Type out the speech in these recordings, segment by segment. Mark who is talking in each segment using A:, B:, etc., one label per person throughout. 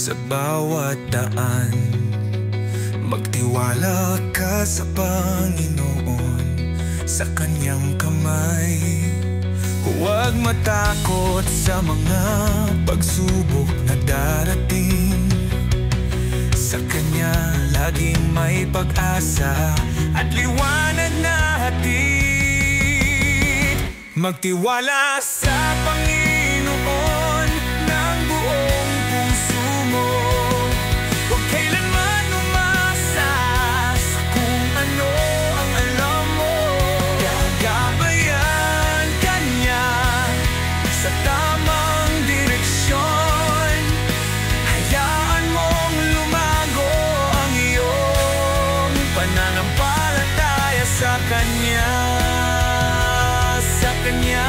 A: sa bawat daan. Magtiwala ka sa Panginoon, sa Kanyang kamay. Huwag matakot sa mga pagsubok na darating. Sa Kanya laging may pag-asa at liwanag na hatid. Magtiwala sa Panginoon ng buong puso mo. Huwag kailanman umasa sa kung ano ang alam mo. Gagabayan ka niya sa tamang direksyon. Hayaan mong lumago ang iyong pananampalataya sa Kanya. Sa Kanya.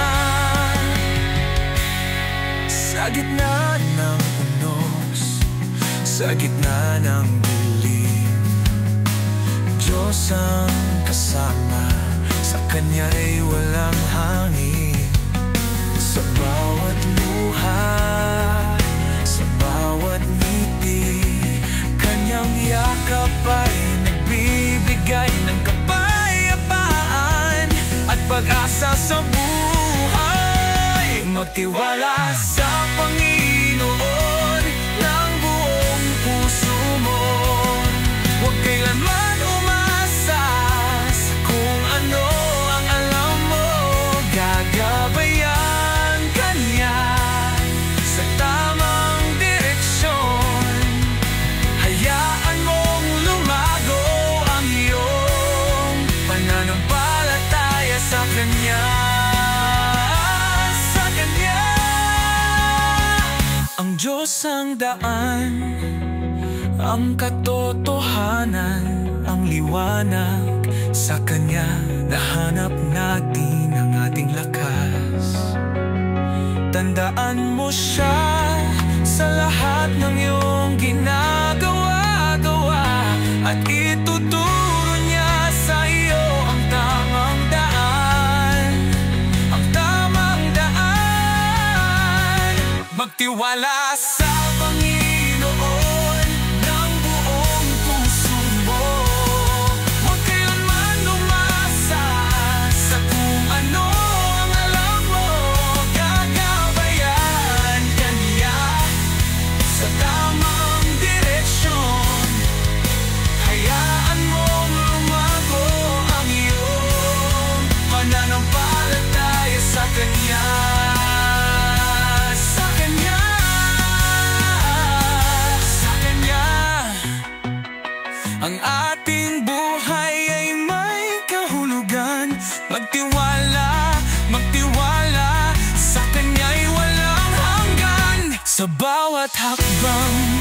A: Sa gitna ng unos, sa gitna ng dilim, Diyos ang kasama. Sa Kanya ay walang hangin. Sa bawat luha, sa bawat ngiti, Kanyang yakap ay nagbibigay ng kapayapaan at pag-asa sa buhay. Magtiwala sa Panginoon ng buong puso mo. Huwag kailanman umasa sa kung ano ang alam mo. Gagabayan ka niya sa tamang direksyon. Hayaan mong lumago ang iyong pananampalataya sa Kanya. Ang Diyos ang daan, ang katotohanan, ang liwanag. Sa Kanya nahanap natin ang ating lakas. Tandaan mo Siya sa lahat ng iyong ginagawa-gawa, at ituturo Niya sa iyo ang tamang daan. Ang tamang daan. Magtiwala sa Panginoon ng buong puso mo. Huwag kailanman umasa sa kung ano ang alam mo. Gagabayan ka niya sa tamang direksyon. Hayaan mong lumago ang iyong pananampalataya sa Kanya. Ang ating buhay ay may kahulugan. Magtiwala, magtiwala, sa Kanya'y walang hanggan. Sa bawat hakbang